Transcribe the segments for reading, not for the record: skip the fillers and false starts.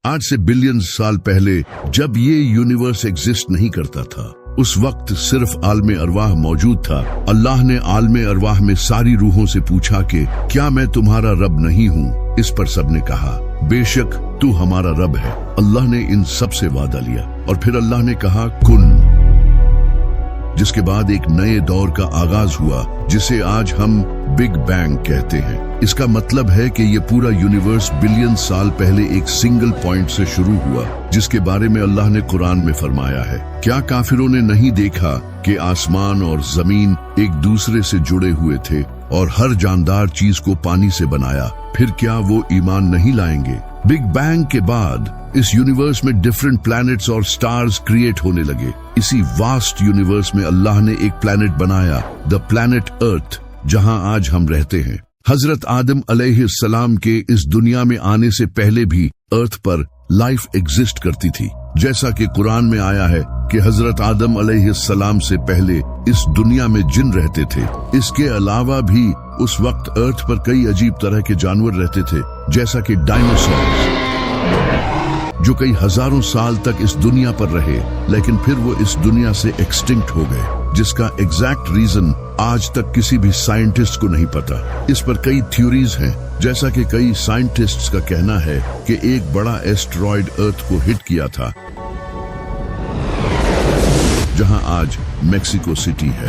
आज से बिलियन साल पहले जब ये यूनिवर्स एग्जिस्ट नहीं करता था, उस वक्त सिर्फ आलमे अरवाह मौजूद था। अल्लाह ने आलमे अरवाह में सारी रूहों से पूछा कि क्या मैं तुम्हारा रब नहीं हूँ? इस पर सबने कहा बेशक तू हमारा रब है। अल्लाह ने इन सब से वादा लिया और फिर अल्लाह ने कहा कुन, जिसके बाद एक नए दौर का आगाज हुआ जिसे आज हम बिग बैंग कहते हैं। इसका मतलब है कि ये पूरा यूनिवर्स बिलियन साल पहले एक सिंगल पॉइंट से शुरू हुआ, जिसके बारे में अल्लाह ने कुरान में फरमाया है, क्या काफिरों ने नहीं देखा कि आसमान और जमीन एक दूसरे से जुड़े हुए थे और हर जानदार चीज को पानी से बनाया, फिर क्या वो ईमान नहीं लाएंगे? बिग बैंग के बाद इस यूनिवर्स में डिफरेंट प्लैनेट्स और स्टार्स क्रिएट होने लगे। इसी वास्ट यूनिवर्स में अल्लाह ने एक प्लैनेट बनाया, द प्लैनेट अर्थ, जहां आज हम रहते हैं। हजरत आदम अलैहिस्सलाम के इस दुनिया में आने से पहले भी अर्थ पर लाइफ एग्जिस्ट करती थी। जैसा कि कुरान में आया है कि हजरत आदम अलैहिस्सलाम से पहले इस दुनिया में जिन रहते थे। इसके अलावा भी उस वक्त अर्थ पर कई अजीब तरह के जानवर रहते थे, जैसा कि डायनासोर्स, जो कई हजारों साल तक इस दुनिया पर रहे, लेकिन फिर वो इस दुनिया से एक्सटिंक्ट हो गए, जिसका एग्जैक्ट रीजन आज तक किसी भी साइंटिस्ट को नहीं पता। इस पर कई थ्योरीज हैं, जैसा कि कई साइंटिस्ट्स का कहना है कि एक बड़ा एस्टेरॉयड अर्थ को हिट किया था, जहां आज मेक्सिको सिटी है।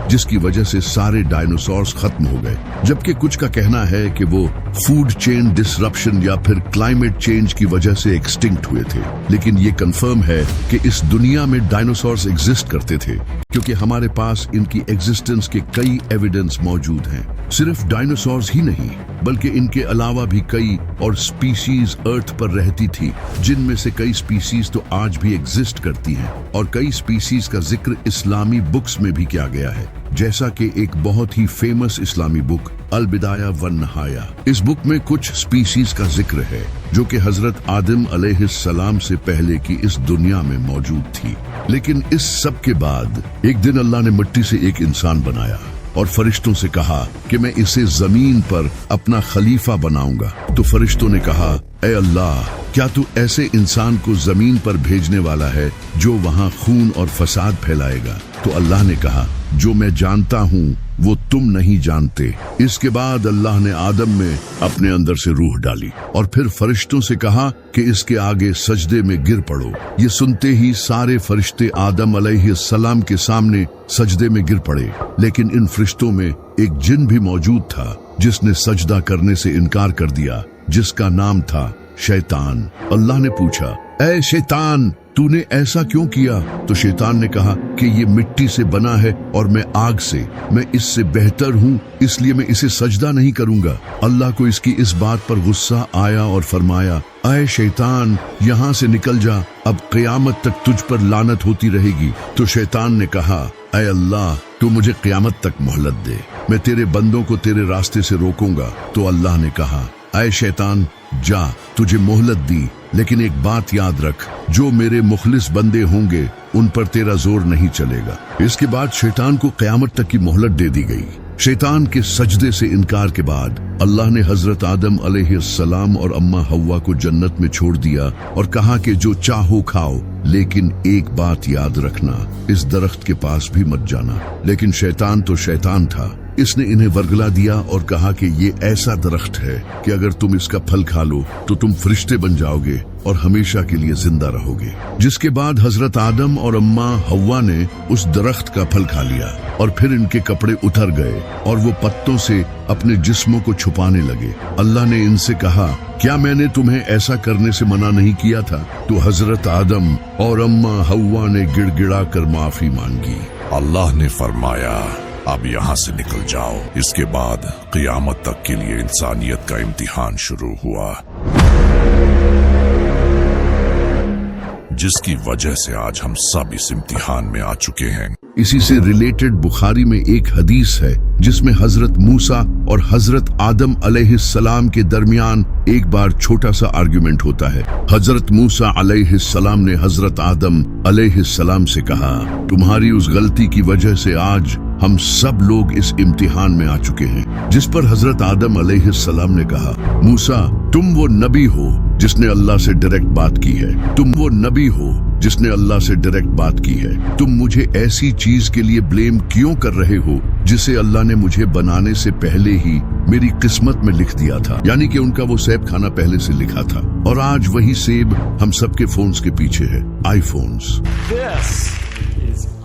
जिसकी वजह से सारे डायनासोर्स खत्म हो गए, जबकि कुछ का कहना है कि वो फूड चेन डिसरप्शन या फिर क्लाइमेट चेंज की वजह से एक्सटिंक्ट हुए थे। लेकिन ये कंफर्म है कि इस दुनिया में डायनासोर्स एग्जिस्ट करते थे, क्योंकि हमारे पास इनकी एग्जिस्टेंस के कई एविडेंस मौजूद हैं। सिर्फ डायनासोर्स ही नहीं, बल्कि इनके अलावा भी कई और स्पीशीज अर्थ पर रहती थी, जिनमें से कई स्पीशीज तो आज भी एग्जिस्ट करती हैं, और कई स्पीशीज का जिक्र इस्लामी बुक्स में भी किया गया है, जैसा कि एक बहुत ही फेमस इस्लामी बुक अल बिदाया वन नहाया। इस बुक में कुछ स्पीशीज का जिक्र है जो कि हजरत आदम अलैहिस्सलाम से पहले की इस दुनिया में मौजूद थी। लेकिन इस सब के बाद एक दिन अल्लाह ने मिट्टी से एक इंसान बनाया और फरिश्तों से कहा कि मैं इसे जमीन पर अपना खलीफा बनाऊंगा। तो फरिश्तों ने कहा, ए अल्लाह, क्या तू ऐसे इंसान को जमीन पर भेजने वाला है जो वहां खून और फसाद फैलाएगा? तो अल्लाह ने कहा, जो मैं जानता हूँ वो तुम नहीं जानते। इसके बाद अल्लाह ने आदम में अपने अंदर से रूह डाली और फिर फरिश्तों से कहा कि इसके आगे सजदे में गिर पड़ो। ये सुनते ही सारे फरिश्ते आदम अलैहिस्सलाम के सामने सजदे में गिर पड़े। लेकिन इन फरिश्तों में एक जिन भी मौजूद था जिसने सजदा करने से इनकार कर दिया, जिसका नाम था शैतान। अल्लाह ने पूछा, ऐ शैतान, तूने ऐसा क्यों किया? तो शैतान ने कहा कि ये मिट्टी से बना है और मैं आग से, मैं इससे बेहतर हूँ, इसलिए मैं इसे सजदा नहीं करूंगा। अल्लाह को इसकी इस बात पर गुस्सा आया और फरमाया, ऐ शैतान, यहाँ से निकल जा, अब क़यामत तक तुझ पर लानत होती रहेगी। तो शैतान ने कहा, ऐ अल्लाह, तू मुझे क़यामत तक मोहलत दे, मैं तेरे बंदों को तेरे रास्ते से रोकूंगा। तो अल्लाह ने कहा, ऐ शैतान, जा, तुझे मोहलत दी, लेकिन एक बात याद रख, जो मेरे मुखलिस बंदे होंगे उन पर तेरा जोर नहीं चलेगा। इसके बाद शैतान को क़यामत तक की मोहलत दे दी गई। शैतान के सजदे से इनकार के बाद अल्लाह ने हजरत आदम अलैहिस्सलाम और अम्मा हव्वा को जन्नत में छोड़ दिया और कहा कि जो चाहो खाओ, लेकिन एक बात याद रखना, इस दरख्त के पास भी मत जाना। लेकिन शैतान तो शैतान था, इसने इन्हें वर्गला दिया और कहा कि ये ऐसा दरख्त है कि अगर तुम इसका फल खा लो तो तुम फरिश्ते बन जाओगे और हमेशा के लिए जिंदा रहोगे। जिसके बाद हजरत आदम और अम्मा हव्वा ने उस दरख्त का फल खा लिया और फिर इनके कपड़े उतर गए और वो पत्तों से अपने जिस्मों को छुपाने लगे। अल्लाह ने इनसे कहा, क्या मैंने तुम्हें ऐसा करने से मना नहीं किया था? तो हजरत आदम और अम्मा हव्वा ने गिड़गिड़ा कर माफी मांगी। अल्लाह ने फरमाया, अब यहाँ से निकल जाओ। इसके बाद क़यामत तक के लिए इंसानियत का इम्तिहान शुरू हुआ, जिसकी वजह से आज हम सब इस इम्तिहान में आ चुके हैं। इसी से रिलेटेड बुखारी में एक हदीस है जिसमें हजरत मूसा और हजरत आदम अलैहिस्सलाम के दरमियान एक बार छोटा सा आर्गुमेंट होता है। हजरत मूसा अलैहिस्सलाम ने हजरत आदम अलैहिस्सलाम से कहा, तुम्हारी उस गलती की वजह से आज हम सब लोग इस इम्तिहान में आ चुके हैं। जिस पर हजरत आदम अलैहिस्सलाम ने कहा, मूसा तुम वो नबी हो जिसने अल्लाह से डायरेक्ट बात की है, तुम वो नबी हो जिसने अल्लाह से डायरेक्ट बात की है। तुम मुझे ऐसी चीज के लिए ब्लेम क्यों कर रहे हो जिसे अल्लाह ने मुझे बनाने से पहले ही मेरी किस्मत में लिख दिया था। यानी कि उनका वो सेब खाना पहले से लिखा था और आज वही सेब हम सबके फोन्स के पीछे है, आईफोन्स।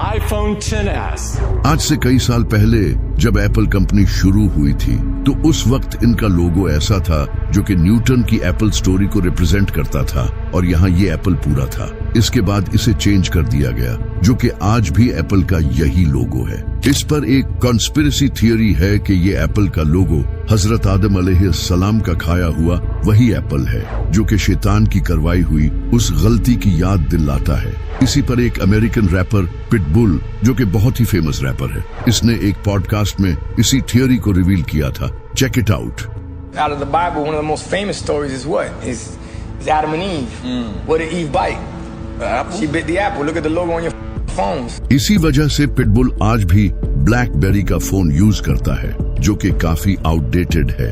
iPhone XS। आज से कई साल पहले जब एप्पल कंपनी शुरू हुई थी तो उस वक्त इनका लोगो ऐसा था जो कि न्यूटन की एप्पल स्टोरी को रिप्रेजेंट करता था और यहाँ ये एप्पल पूरा था। इसके बाद इसे चेंज कर दिया गया जो कि आज भी एप्पल का यही लोगो है। इस पर एक कॉन्स्पिरेसी थियरी है कि ये एप्पल का लोगो हजरत आदम अलैहिस्सलाम का खाया हुआ वही एप्पल है जो कि शैतान की करवाई हुई उस गलती की याद दिलाता है। इसी पर एक अमेरिकन रैपर पिटबुल जो कि बहुत ही फेमस रैपर है, इसने एक पॉडकास्ट में इसी थियरी को रिवील किया था। Check it out. Out of the Bible, one of the most famous stories is what? Is Adam and Eve. What did Eve bite? The apple. She bit the apple. Look at the logo on your phones. इसी वजह से pitbull आज भी blackberry का phone use करता है जो कि काफी आउटडेटेड है।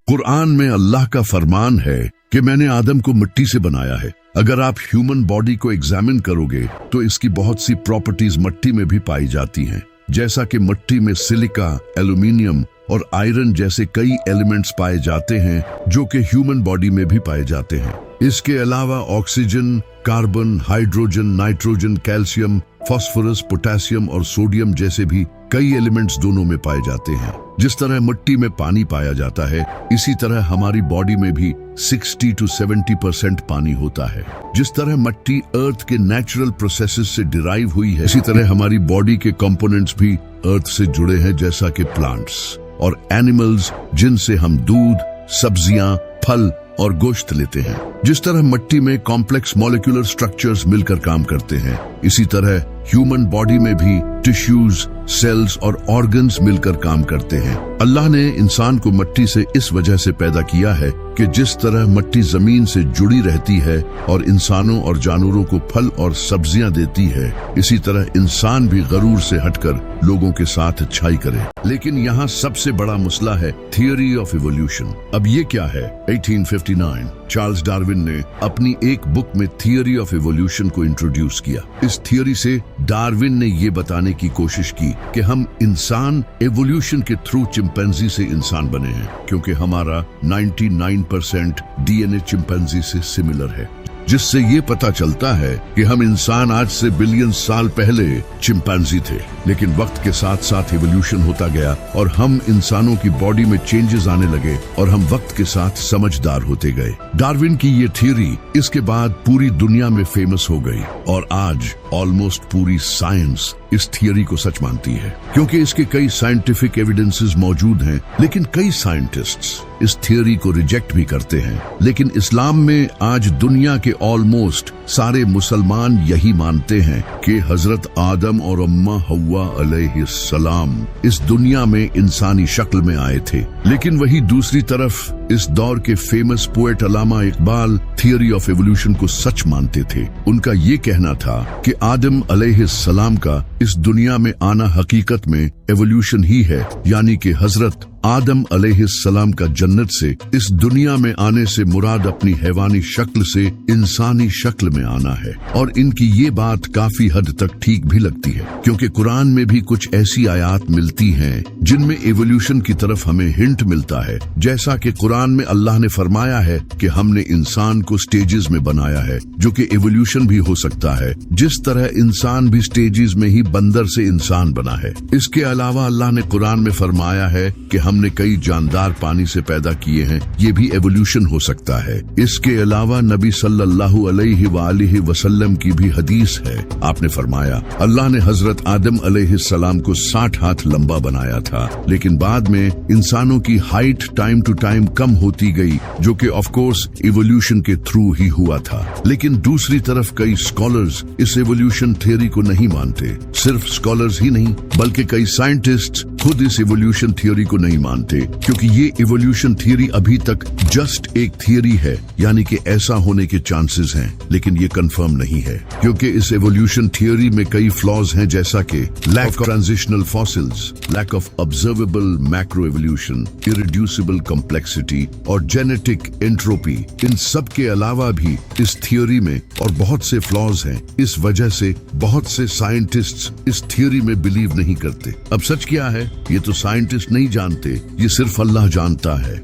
कुरान में अल्लाह का फरमान है कि मैंने आदम को मिट्टी से बनाया है। अगर आप ह्यूमन बॉडी को एग्जामिन करोगे तो इसकी बहुत सी प्रॉपर्टीज मिट्टी में भी पाई जाती हैं, जैसा कि मिट्टी में सिलिका, एल्यूमिनियम और आयरन जैसे कई एलिमेंट्स पाए जाते हैं जो कि ह्यूमन बॉडी में भी पाए जाते हैं। इसके अलावा oxygen, carbon, hydrogen, nitrogen, calcium, phosphorus, potassium और सोडियम जैसे भी कई एलिमेंट्स दोनों में पाए जाते हैं। जिस तरह मिट्टी में पानी पाया जाता है इसी तरह हमारी बॉडी में भी 60 to 70% पानी होता है। जिस तरह मिट्टी अर्थ के नेचुरल प्रोसेसेस से डिराइव हुई है इसी तरह हमारी बॉडी के कंपोनेंट्स भी अर्थ से जुड़े हैं, जैसा कि प्लांट्स और एनिमल्स जिनसे हम दूध, सब्जियां, फल और गोश्त लेते हैं। जिस तरह मिट्टी में कॉम्प्लेक्स मॉलिक्यूलर स्ट्रक्चर्स मिलकर काम करते हैं इसी तरह ह्यूमन बॉडी में भी टिश्यूज, सेल्स और ऑर्गन्स मिलकर काम करते हैं। अल्लाह ने इंसान को मिट्टी से इस वजह से पैदा किया है कि जिस तरह मिट्टी जमीन से जुड़ी रहती है और इंसानों और जानवरों को फल और सब्जियां देती है, इसी तरह इंसान भी गरूर से हटकर लोगों के साथ अच्छाई करे। लेकिन यहाँ सबसे बड़ा मसला है थियरी ऑफ इवोल्यूशन। अब ये क्या है? 1859 चार्ल्स डार्विन ने अपनी एक बुक में थियरी ऑफ इवोल्यूशन को इंट्रोड्यूस किया। इस थियरी से डार्विन ने ये बताने की कोशिश की कि हम इंसान एवोल्यूशन के थ्रू चिंपैंजी से इंसान बने हैं, क्योंकि हमारा 99% डीएनए चिंपैंजी से सिमिलर है, जिससे ये पता चलता है कि हम इंसान आज से बिलियन साल पहले चिंपैंजी थे। लेकिन वक्त के साथ साथ इवोल्यूशन होता गया और हम इंसानों की बॉडी में चेंजेस आने लगे और हम वक्त के साथ समझदार होते गए। डार्विन की ये थ्योरी इसके बाद पूरी दुनिया में फेमस हो गई और आज ऑलमोस्ट पूरी साइंस इस थियरी को सच मानती है, क्योंकि इसके कई साइंटिफिक एविडेंसेस मौजूद हैं। लेकिन कई साइंटिस्ट्स इस थियरी को रिजेक्ट भी करते हैं। लेकिन इस्लाम में आज दुनिया के ऑलमोस्ट सारे मुसलमान यही मानते हैं कि हजरत आदम और अम्मा हव्वा अलैहिस्सलाम इस दुनिया में इंसानी शक्ल में आए थे। लेकिन वही दूसरी तरफ इस दौर के famous poet Allama Iqbal theory of evolution को सच मानते थे। उनका ये कहना था कि आदम अलैहिस्सलाम का इस दुनिया में आना हकीकत में एवोल्यूशन ही है, यानी कि हजरत आदम अलैहिस्सलाम का जन्नत से इस दुनिया में आने से मुराद अपनी हैवानी शक्ल से इंसानी शक्ल में आना है। और इनकी ये बात काफी हद तक ठीक भी लगती है, क्योंकि कुरान में भी कुछ ऐसी आयात मिलती हैं जिनमें एवोल्यूशन की तरफ हमें हिंट मिलता है। जैसा कि कुरान में अल्लाह ने फरमाया है कि हमने इंसान को स्टेजेस में बनाया है, जो कि एवोल्यूशन भी हो सकता है, जिस तरह इंसान भी स्टेजेस में ही बंदर से इंसान बना है। इसके अलावा अल्लाह ने कुरान में फरमाया है कि हम हमने कई जानदार पानी से पैदा किए हैं, ये भी एवोल्यूशन हो सकता है। इसके अलावा नबी सल्लल्लाहु अलैहि वसल्लम की भी हदीस है। आपने फरमाया, अल्लाह ने हजरत आदम अलैहिस्सलाम को 60 हाथ लंबा बनाया था, लेकिन बाद में इंसानों की हाइट टाइम टू टाइम कम होती गई, जो कि ऑफ कोर्स इवोल्यूशन के थ्रू ही हुआ था। लेकिन दूसरी तरफ कई स्कॉलर्स इस इवोल्यूशन थ्योरी को नहीं मानते। सिर्फ स्कॉलर्स ही नहीं, बल्कि कई साइंटिस्ट्स खुद इस इवोल्यूशन थ्योरी को नहीं मानते, क्योंकि ये इवोल्यूशन थ्योरी अभी तक जस्ट एक थ्योरी है, यानी कि ऐसा होने के चांसेस हैं, लेकिन ये कंफर्म नहीं है, क्योंकि इस इवोल्यूशन थ्योरी में कई फ्लॉज हैं, जैसा कि lack of transitional fossils, lack of observable macro evolution, irreducible complexity और जेनेटिक एंट्रोपी। इन सब के अलावा भी इस थ्योरी में और बहुत से फ्लॉज हैं। इस वजह से बहुत से साइंटिस्ट्स इस थ्योरी में बिलीव नहीं करते। अब सच क्या है, ये तो साइंटिस्ट नहीं जानते, ये सिर्फ अल्लाह जानता है।